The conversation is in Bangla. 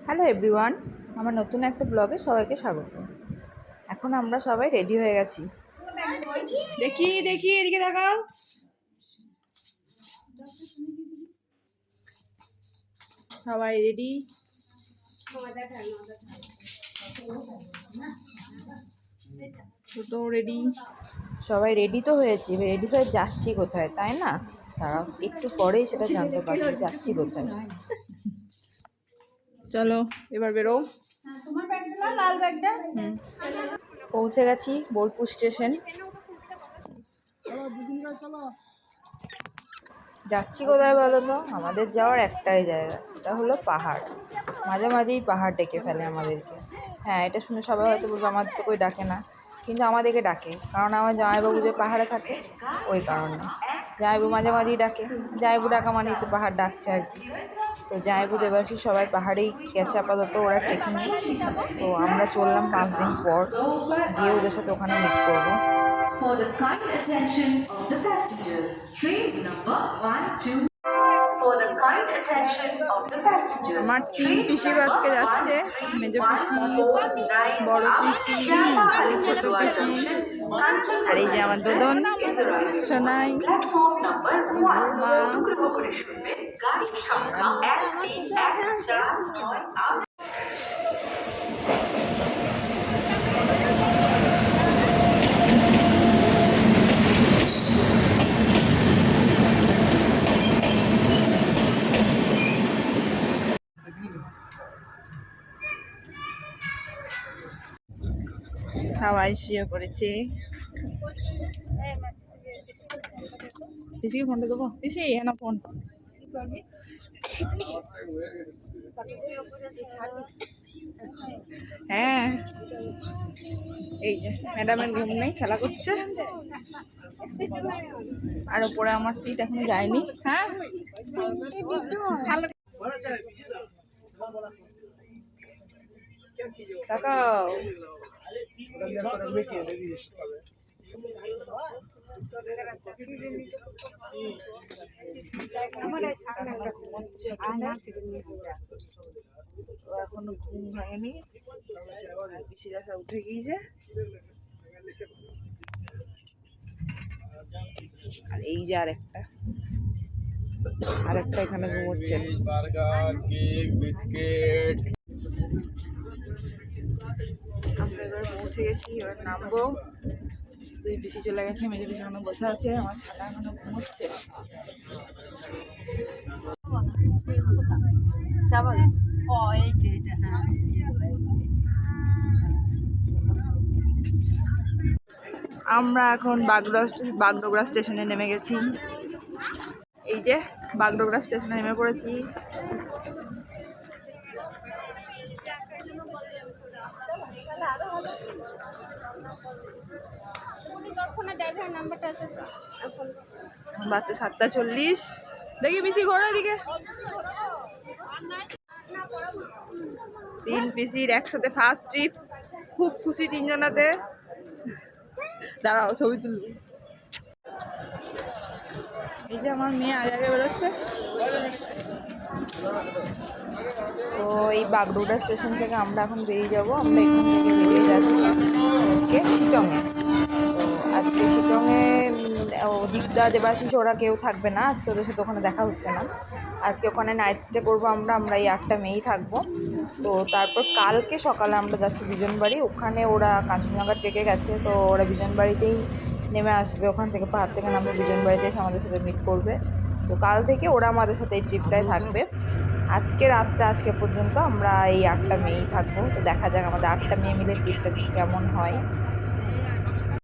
হ্যালো এভরিওয়ান, আমার নতুন একটা ব্লগে সবাইকে স্বাগত। এখন আমরা সবাই রেডি হয়ে গেছি। দেখি দেখি এদিকে দেখাও। সবাই রেডি। ছোট রেডি, সবাই রেডি তো হয়েছি, রেডি হয়ে যাচ্ছি কোথায় তাই না? তারা একটু পরেই সেটা জানতে পারবে যাচ্ছি কোথায়। চলো এবার বেরো। পৌঁছে গেছি বোলপুর স্টেশন। যাচ্ছি কোথায় বলো তো? আমাদের যাওয়ার একটাই জায়গা, সেটা হলো পাহাড়। মাঝে মাঝেই পাহাড় ডেকে ফেলে আমাদেরকে। হ্যাঁ, এটা শুনে সবাই হয়তো বলবো আমার তো কই ডাকে না, কিন্তু আমাদেরকে ডাকে, কারণ আমার জামাইবাবু যে পাহাড়ে থাকে ওই কারণে। জামাইবাবু মাঝে মাঝেই ডাকে, জামাইবাবু ডাকা মানেই তো পাহাড় ডাকছে আর কি। তো জামাইবাবু দেবাশী সবাই পাহাড়েই গেছে আপাতত, ওরা ট্রেকিংয়ে। তো আমরা চললাম 5 দিন পর, গিয়ে ওদের সাথে ওখানে মিট করবো। For the kind attention of the passengers, train number 1, 2. For the kind attention of the passengers, আমার 3 পিসি আজকে যাচ্ছে, মেজো পিসি, বড় পিসি, আর এই ছোট পিসি, আর এই যে আমার দোদন সোনাই, platform number 1. মা। অনুগ্রহ করে শুনবেন গাড়ির সংখ্যা 13148। সবাই শুয়ে পড়েছে। পিসিকে ফোনটা দেবো? পিসি না ফোন। হ্যাঁ, এই যে ম্যাডামের ঘুম নেই, খেলা করছে। আর ওপরে আমার সিট এখনো যায়নি। হ্যাঁ, তাকাও। এখনো ঘুম ভাঙেনি, পিসিরা সব উঠে গিয়েছে। আর এই যে আরেকটা এখানে ঘুমোচ্ছেন। Burger, cake, biscuit. আমরা এবার পৌঁছে গেছি, এবার নামবো। 2 পিসি চলে গেছে, মেজো পিসি এখনো বসে আছে, আমার ছাতা এখনো ঘুমোচ্ছে। আমরা এখন বাগডোগরা স্টেশনে নেমে গেছি। এই যে বাগডোগরা স্টেশনে নেমে পড়েছি। বাচ্চা 7:40। দেখি পিসি ঘোড়া দিকে। 3 পিসির একসাথে ফার্স্ট ট্রিপ, খুব খুশি 3 জনাতে। দাঁড়াও ছবি তুলব। এই যে আমার মেয়ে আগে বেরোচ্ছে। তো এই বাগডোগরা স্টেশন থেকে আমরা এখন বেরিয়ে যাব। আমরা এখান থেকে বেরিয়ে যাচ্ছি আজকে শিটংয়ে। তো আজকে শিটংয়ে দীপদা, দেবাশিস ওরা কেউ থাকবে না আজকে, ওদের সাথে ওখানে দেখা হচ্ছে না। আজকে ওখানে নাইট স্টে করবো আমরা এই 8টা মেয়েই থাকবো। তো তারপর কালকে সকালে আমরা যাচ্ছি বিজনবাড়ি। ওখানে ওরা কাঞ্চনজঙ্ঘা ট্রেকে গেছে, তো ওরা বিজনবাড়িতেই নেমে আসবে। ওখান থেকে পাহাড় থেকে নামবে, বিজনবাড়িতে এসে আমাদের সাথে মিট করবে। তো কাল থেকে ওরা আমাদের সাথে এই ট্রিপটায় থাকবে। আজকে রাতটা, আজকে পর্যন্ত আমরা এই 8টা মেয়েই থাকবো। তো দেখা যাক আমাদের 8টা মেয়ে মিলে ট্রিপটা কেমন হয়।